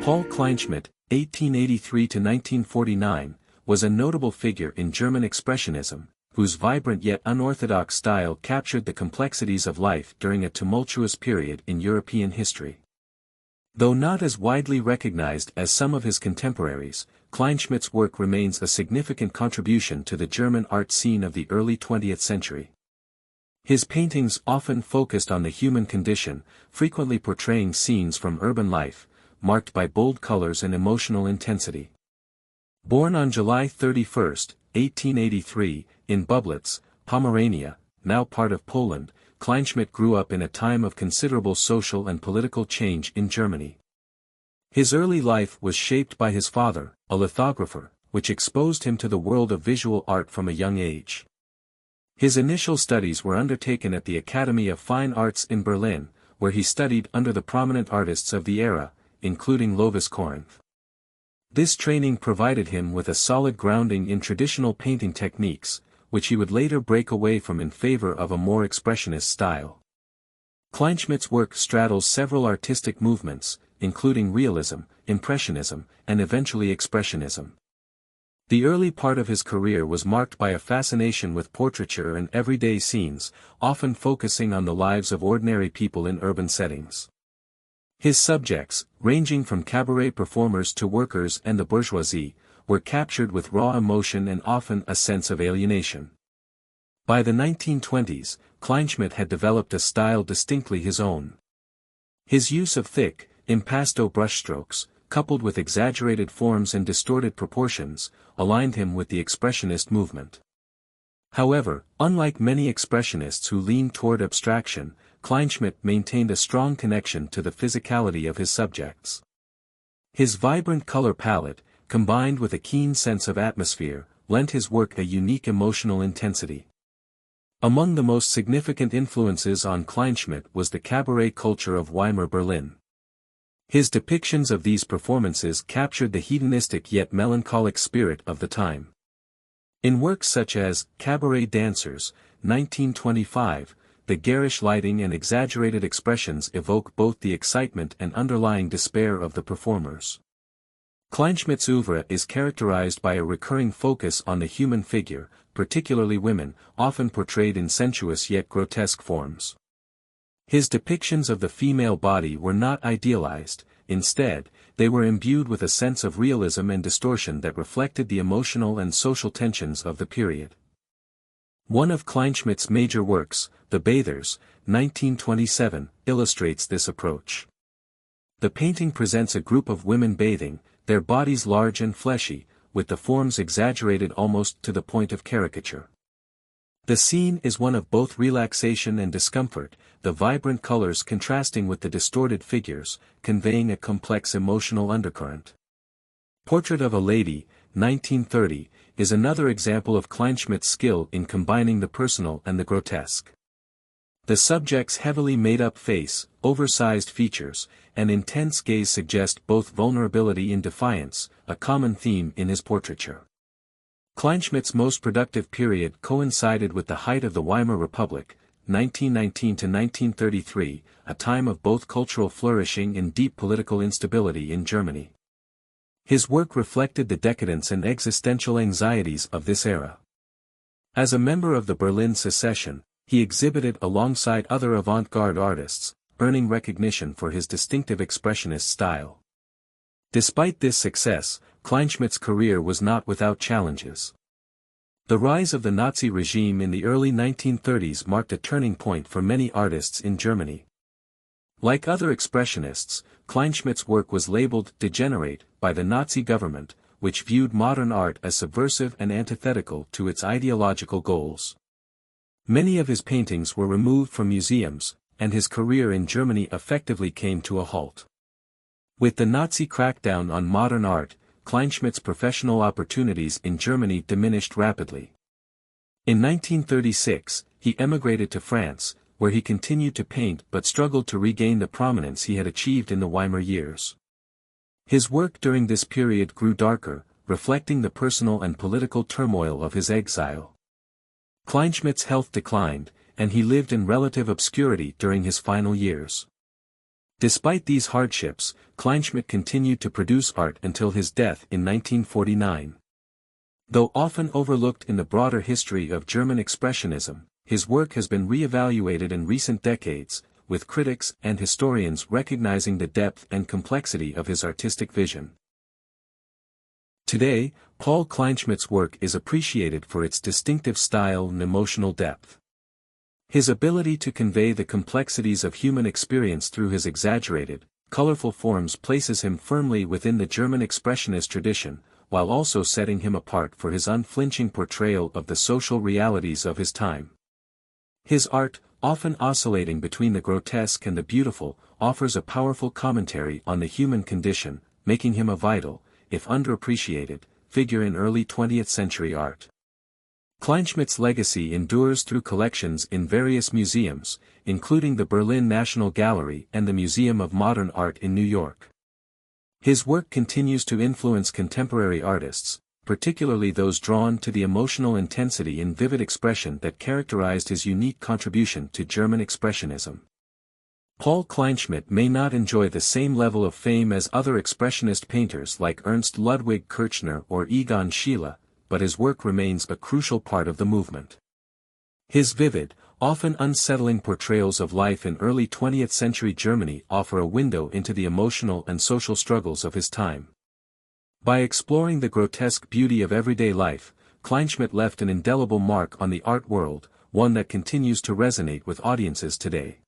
Paul Kleinschmidt, 1883–1949, was a notable figure in German Expressionism, whose vibrant yet unorthodox style captured the complexities of life during a tumultuous period in European history. Though not as widely recognized as some of his contemporaries, Kleinschmidt's work remains a significant contribution to the German art scene of the early 20th century. His paintings often focused on the human condition, frequently portraying scenes from urban life, marked by bold colors and emotional intensity. Born on July 31, 1883, in Bublitz, Pomerania, now part of Poland, Kleinschmidt grew up in a time of considerable social and political change in Germany. His early life was shaped by his father, a lithographer, which exposed him to the world of visual art from a young age. His initial studies were undertaken at the Academy of Fine Arts in Berlin, where he studied under the prominent artists of the era, including Lovis Corinth. This training provided him with a solid grounding in traditional painting techniques, which he would later break away from in favor of a more expressionist style. Kleinschmidt's work straddles several artistic movements, including realism, impressionism, and eventually expressionism. The early part of his career was marked by a fascination with portraiture and everyday scenes, often focusing on the lives of ordinary people in urban settings. His subjects, ranging from cabaret performers to workers and the bourgeoisie, were captured with raw emotion and often a sense of alienation. By the 1920s, Kleinschmidt had developed a style distinctly his own. His use of thick, impasto brushstrokes, coupled with exaggerated forms and distorted proportions, aligned him with the Expressionist movement. However, unlike many Expressionists who leaned toward abstraction, Kleinschmidt maintained a strong connection to the physicality of his subjects. His vibrant color palette, combined with a keen sense of atmosphere, lent his work a unique emotional intensity. Among the most significant influences on Kleinschmidt was the cabaret culture of Weimar Berlin. His depictions of these performances captured the hedonistic yet melancholic spirit of the time. In works such as Cabaret Dancers, 1925, the garish lighting and exaggerated expressions evoke both the excitement and underlying despair of the performers. Kleinschmidt's oeuvre is characterized by a recurring focus on the human figure, particularly women, often portrayed in sensuous yet grotesque forms. His depictions of the female body were not idealized, instead, they were imbued with a sense of realism and distortion that reflected the emotional and social tensions of the period. One of Kleinschmidt's major works, The Bathers, 1927, illustrates this approach. The painting presents a group of women bathing, their bodies large and fleshy, with the forms exaggerated almost to the point of caricature. The scene is one of both relaxation and discomfort, the vibrant colors contrasting with the distorted figures, conveying a complex emotional undercurrent. Portrait of a Lady, 1930, is another example of Kleinschmidt's skill in combining the personal and the grotesque. The subject's heavily made-up face, oversized features, and intense gaze suggest both vulnerability and defiance, a common theme in his portraiture. Kleinschmidt's most productive period coincided with the height of the Weimar Republic, 1919 to 1933, a time of both cultural flourishing and deep political instability in Germany. His work reflected the decadence and existential anxieties of this era. As a member of the Berlin Secession, he exhibited alongside other avant-garde artists, earning recognition for his distinctive expressionist style. Despite this success, Kleinschmidt's career was not without challenges. The rise of the Nazi regime in the early 1930s marked a turning point for many artists in Germany. Like other expressionists, Kleinschmidt's work was labeled degenerate by the Nazi government, which viewed modern art as subversive and antithetical to its ideological goals. Many of his paintings were removed from museums, and his career in Germany effectively came to a halt. With the Nazi crackdown on modern art, Kleinschmidt's professional opportunities in Germany diminished rapidly. In 1936, he emigrated to France, where he continued to paint but struggled to regain the prominence he had achieved in the Weimar years. His work during this period grew darker, reflecting the personal and political turmoil of his exile. Kleinschmidt's health declined, and he lived in relative obscurity during his final years. Despite these hardships, Kleinschmidt continued to produce art until his death in 1949. Though often overlooked in the broader history of German Expressionism, his work has been re-evaluated in recent decades, with critics and historians recognizing the depth and complexity of his artistic vision. Today, Paul Kleinschmidt's work is appreciated for its distinctive style and emotional depth. His ability to convey the complexities of human experience through his exaggerated, colorful forms places him firmly within the German Expressionist tradition, while also setting him apart for his unflinching portrayal of the social realities of his time. His art, often oscillating between the grotesque and the beautiful, offers a powerful commentary on the human condition, making him a vital, if underappreciated, figure in early 20th century art. Kleinschmidt's legacy endures through collections in various museums, including the Berlin National Gallery and the Museum of Modern Art in New York. His work continues to influence contemporary artists, particularly those drawn to the emotional intensity and vivid expression that characterized his unique contribution to German Expressionism. Paul Kleinschmidt may not enjoy the same level of fame as other Expressionist painters like Ernst Ludwig Kirchner or Egon Schiele, but his work remains a crucial part of the movement. His vivid, often unsettling portrayals of life in early 20th century Germany offer a window into the emotional and social struggles of his time. By exploring the grotesque beauty of everyday life, Kleinschmidt left an indelible mark on the art world, one that continues to resonate with audiences today.